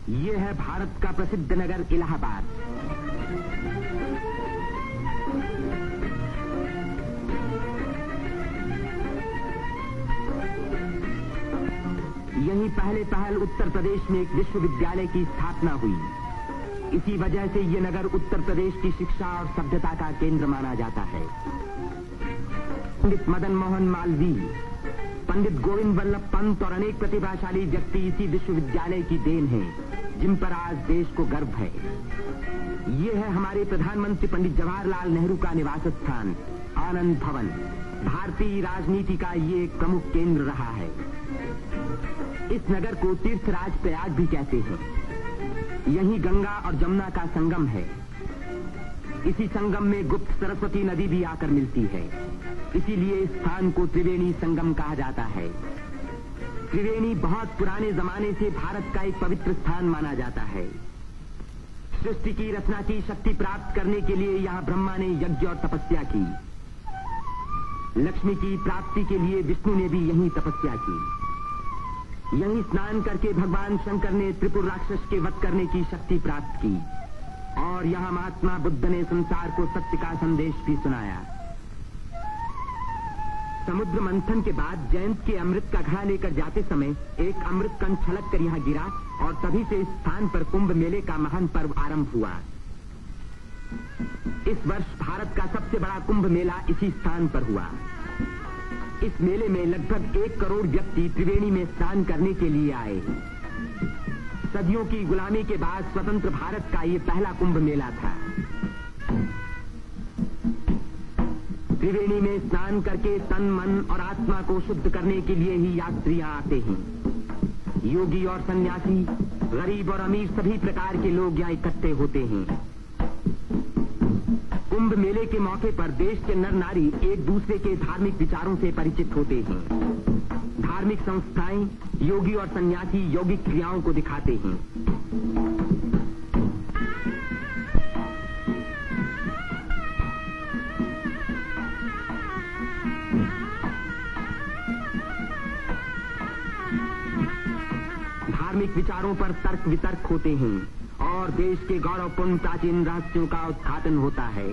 ये है भारत का प्रसिद्ध नगर इलाहाबाद। यहीं पहल उत्तर प्रदेश में एक विश्वविद्यालय की स्थापना हुई। इसी वजह से ये नगर उत्तर प्रदेश की शिक्षा और सभ्यता का केंद्र माना जाता है। पंडित मदन मोहन मालवीय, पंडित गोविंद वल्लभ पंत और अनेक प्रतिभाशाली व्यक्ति इसी विश्वविद्यालय की देन हैं, जिन पर आज देश को गर्व है। ये है हमारे प्रधानमंत्री पंडित जवाहरलाल नेहरू का निवास स्थान, आनंद भवन। भारतीय राजनीति का ये एक प्रमुख केंद्र रहा है। इस नगर को तीर्थराज प्रयाग भी कहते हैं। यहीं गंगा और जमुना का संगम है। इसी संगम में गुप्त सरस्वती नदी भी आकर मिलती है। इसीलिए इस स्थान को त्रिवेणी संगम कहा जाता है। त्रिवेणी बहुत पुराने जमाने से भारत का एक पवित्र स्थान माना जाता है। सृष्टि की रचना की शक्ति प्राप्त करने के लिए यहाँ ब्रह्मा ने यज्ञ और तपस्या की। लक्ष्मी की प्राप्ति के लिए विष्णु ने भी यहीं तपस्या की। यहीं स्नान करके भगवान शंकर ने त्रिपुर राक्षस के वध करने की शक्ति प्राप्त की और यहाँ महात्मा बुद्ध ने संसार को सत्य का संदेश भी सुनाया। समुद्र मंथन के बाद जयंत के अमृत का घड़ा लेकर जाते समय एक अमृत कण छलक कर यहाँ गिरा और तभी से इस स्थान पर कुंभ मेले का महान पर्व आरंभ हुआ। इस वर्ष भारत का सबसे बड़ा कुंभ मेला इसी स्थान पर हुआ। इस मेले में लगभग 1 करोड़ व्यक्ति त्रिवेणी में स्नान करने के लिए आए। सदियों की गुलामी के बाद स्वतंत्र भारत का ये पहला कुंभ मेला था। त्रिवेणी में स्नान करके तन, मन और आत्मा को शुद्ध करने के लिए ही यात्रियां आते हैं। योगी और सन्यासी, गरीब और अमीर सभी प्रकार के लोग यहाँ इकट्ठे होते हैं। कुंभ मेले के मौके पर देश के नर नारी एक दूसरे के धार्मिक विचारों से परिचित होते हैं। धार्मिक संस्थाएं योगी और सन्यासी यौगिक क्रियाओं को दिखाते हैं। धार्मिक विचारों पर तर्क वितर्क होते हैं और देश के गौरवपूर्ण प्राचीन रहस्यों का उद्घाटन होता है।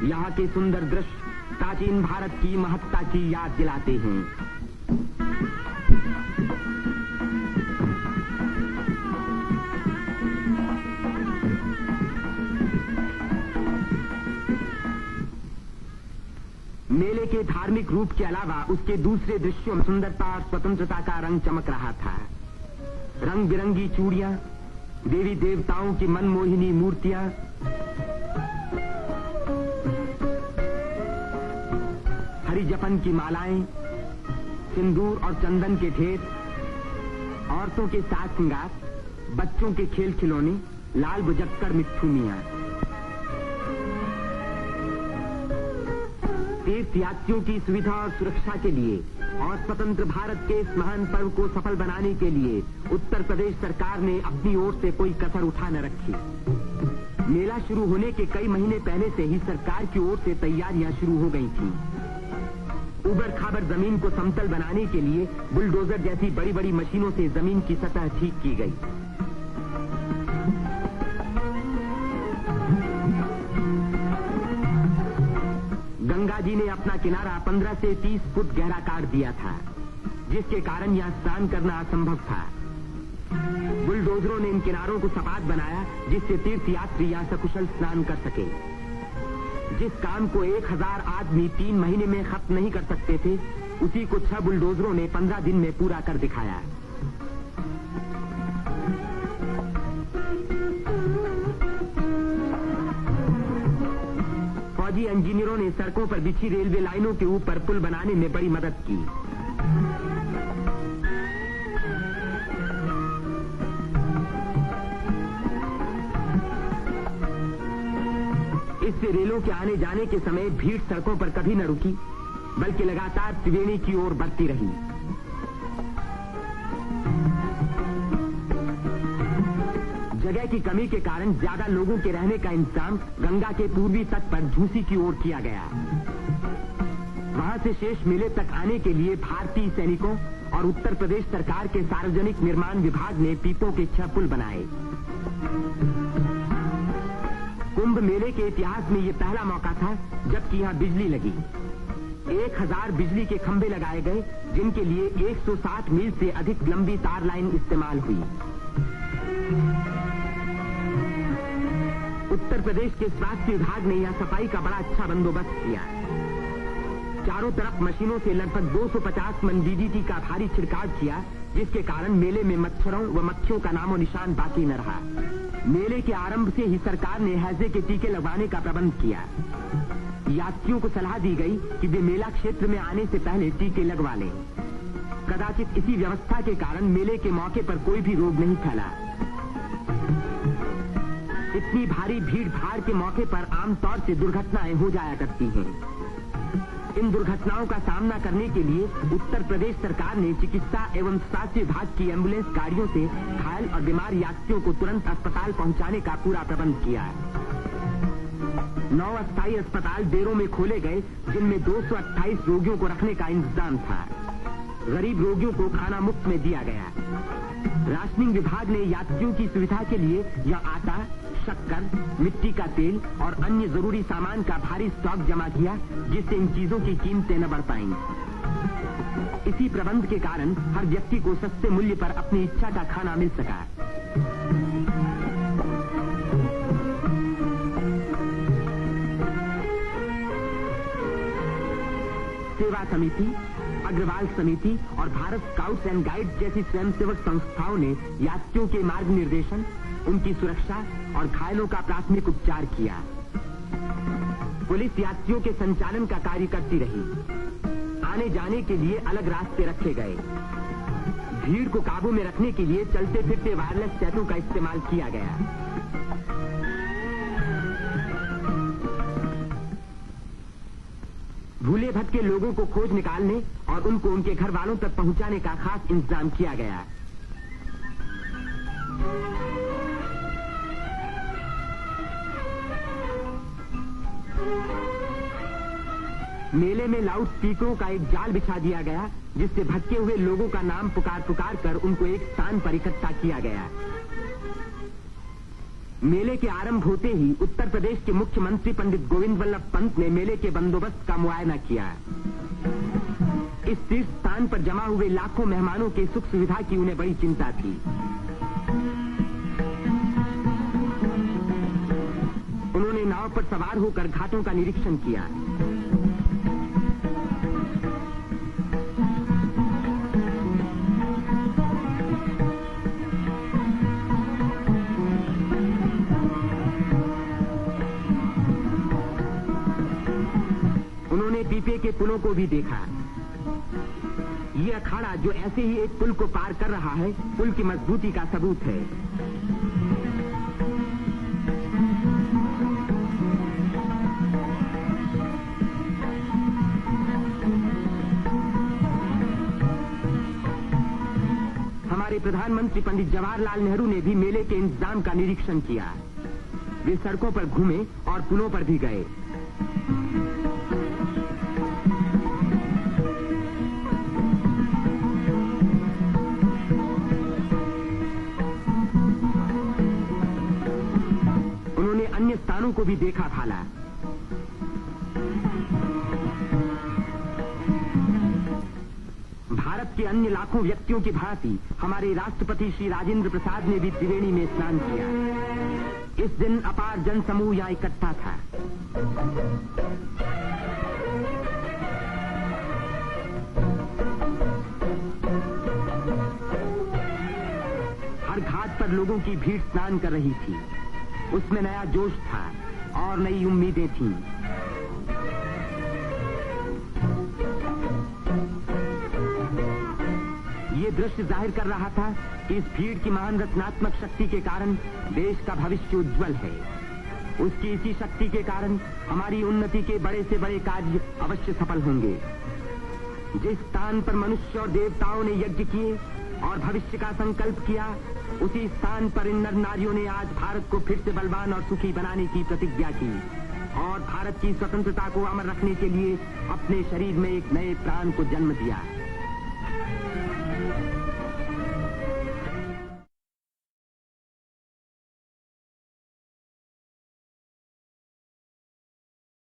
यहाँ के सुंदर दृश्य प्राचीन भारत की महत्ता की याद दिलाते हैं। मेले के धार्मिक रूप के अलावा उसके दूसरे दृश्यों में सुंदरता और स्वतंत्रता का रंग चमक रहा था। रंग बिरंगी चूड़ियां, देवी देवताओं की मनमोहिनी मूर्तियां, हरी जपन की मालाएं, सिंदूर और चंदन के ढेर, औरतों के साज श्रृंगार, बच्चों के खेल खिलौने, लाल बुझक्कर मिट्ठुनियां। तीर्थयात्रियों की सुविधा और सुरक्षा के लिए और स्वतंत्र भारत के इस महान पर्व को सफल बनाने के लिए उत्तर प्रदेश सरकार ने अपनी ओर से कोई कसर उठा न रखी। मेला शुरू होने के कई महीने पहले से ही सरकार की ओर से तैयारियां शुरू हो गई थीं। उबड़ खाबड़ जमीन को समतल बनाने के लिए बुलडोजर जैसी बड़ी बड़ी मशीनों से जमीन की सतह ठीक की गई। गंगा जी ने अपना किनारा 15 से 30 फुट गहरा काट दिया था, जिसके कारण यहाँ स्नान करना असंभव था। बुलडोजरों ने इन किनारों को सपाट बनाया, जिससे तीर्थयात्री यहाँ सकुशल स्नान कर सके। जिस काम को 1000 आदमी 3 महीने में खत्म नहीं कर सकते थे, उसी को 6 बुलडोजरों ने 15 दिन में पूरा कर दिखाया। फौजी इंजीनियरों ने सड़कों पर बिछी रेलवे लाइनों के ऊपर पुल बनाने में बड़ी मदद की। इससे रेलों के आने जाने के समय भीड़ सड़कों पर कभी न रुकी, बल्कि लगातार त्रिवेणी की ओर बढ़ती रही। जगह की कमी के कारण ज्यादा लोगों के रहने का इंतजाम गंगा के पूर्वी तट पर झूसी की ओर किया गया। वहां से शेष मेले तक आने के लिए भारतीय सैनिकों और उत्तर प्रदेश सरकार के सार्वजनिक निर्माण विभाग ने पीपों के 6 पुल बनाए। कुंभ मेले के इतिहास में ये पहला मौका था जबकि यहाँ बिजली लगी। 1000 बिजली के खंभे लगाए गए, जिनके लिए 160 मील से अधिक लंबी तार लाइन इस्तेमाल हुई। उत्तर प्रदेश के स्वास्थ्य विभाग ने यहाँ सफाई का बड़ा अच्छा बंदोबस्त किया। चारों तरफ मशीनों से लगभग 250 मन डीडीटी का भारी छिड़काव किया, जिसके कारण मेले में मच्छरों व मक्खियों का नामो निशान बाकी न रहा। मेले के आरंभ से ही सरकार ने हैजे के टीके लगवाने का प्रबंध किया। यात्रियों को सलाह दी गई कि वे मेला क्षेत्र में आने से पहले टीके लगवा लें। कदाचित इसी व्यवस्था के कारण मेले के मौके पर कोई भी रोग नहीं फैला। इतनी भारी भीड़ भाड़ के मौके पर आमतौर से दुर्घटनाएं हो जाया करती हैं। इन दुर्घटनाओं का सामना करने के लिए उत्तर प्रदेश सरकार ने चिकित्सा एवं स्वास्थ्य विभाग की एम्बुलेंस गाड़ियों से घायल और बीमार यात्रियों को तुरंत अस्पताल पहुंचाने का पूरा प्रबंध किया। 9 अस्थायी अस्पताल देरों में खोले गए, जिनमें 228 रोगियों को रखने का इंतजाम था। गरीब रोगियों को खाना मुफ्त में दिया गया। राशनिंग विभाग ने यात्रियों की सुविधा के लिए यहाँ आटा, शक्कर, मिट्टी का तेल और अन्य जरूरी सामान का भारी स्टॉक जमा किया, जिससे इन चीजों की कीमतें न बढ़ पाएं। इसी प्रबंध के कारण हर व्यक्ति को सस्ते मूल्य पर अपनी इच्छा का खाना मिल सका। सेवा समिति, अग्रवाल समिति और भारत स्काउट्स एंड गाइड्स जैसी स्वयंसेवक संस्थाओं ने यात्रियों के मार्ग निर्देशन, उनकी सुरक्षा और घायलों का प्राथमिक उपचार किया। पुलिस यात्रियों के संचालन का कार्य करती रही। आने जाने के लिए अलग रास्ते रखे गए। भीड़ को काबू में रखने के लिए चलते फिरते वायरलेस सेटों का इस्तेमाल किया गया। भूले भटके लोगों को खोज निकालने और उनको उनके घर वालों तक पहुंचाने का खास इंतजाम किया गया। मेले में लाउड स्पीकरों का एक जाल बिछा दिया गया, जिससे भटके हुए लोगों का नाम पुकार पुकार कर उनको एक स्थान पर इकट्ठा किया गया। मेले के आरंभ होते ही उत्तर प्रदेश के मुख्यमंत्री पंडित गोविंद वल्लभ पंत ने मेले के बंदोबस्त का मुआयना किया। इस तीर्थ स्थान पर जमा हुए लाखों मेहमानों के सुख सुविधा की उन्हें बड़ी चिंता थी। उन्होंने नाव पर सवार होकर घाटों का निरीक्षण किया। पीपे के पुलों को भी देखा। ये अखाड़ा जो ऐसे ही एक पुल को पार कर रहा है, पुल की मजबूती का सबूत है। हमारे प्रधानमंत्री पंडित जवाहरलाल नेहरू ने भी मेले के इंतजाम का निरीक्षण किया। वे सड़कों पर घूमे और पुलों पर भी गए। अन्य स्थानों को भी देखा भाला। भारत के अन्य लाखों व्यक्तियों की भांति हमारे राष्ट्रपति श्री राजेंद्र प्रसाद ने भी त्रिवेणी में स्नान किया। इस दिन अपार जन समूह यहाँ इकट्ठा था। हर घाट पर लोगों की भीड़ स्नान कर रही थी। उसमें नया जोश था और नई उम्मीदें थीं। ये दृश्य जाहिर कर रहा था कि इस भीड़ की महान रचनात्मक शक्ति के कारण देश का भविष्य उज्जवल है। उसकी इसी शक्ति के कारण हमारी उन्नति के बड़े से बड़े कार्य अवश्य सफल होंगे। जिस स्थान पर मनुष्य और देवताओं ने यज्ञ किए और भविष्य का संकल्प किया, उसी स्थान पर इन नर नारियों ने आज भारत को फिर से बलवान और सुखी बनाने की प्रतिज्ञा की और भारत की स्वतंत्रता को अमर रखने के लिए अपने शरीर में एक नए प्राण को जन्म दिया।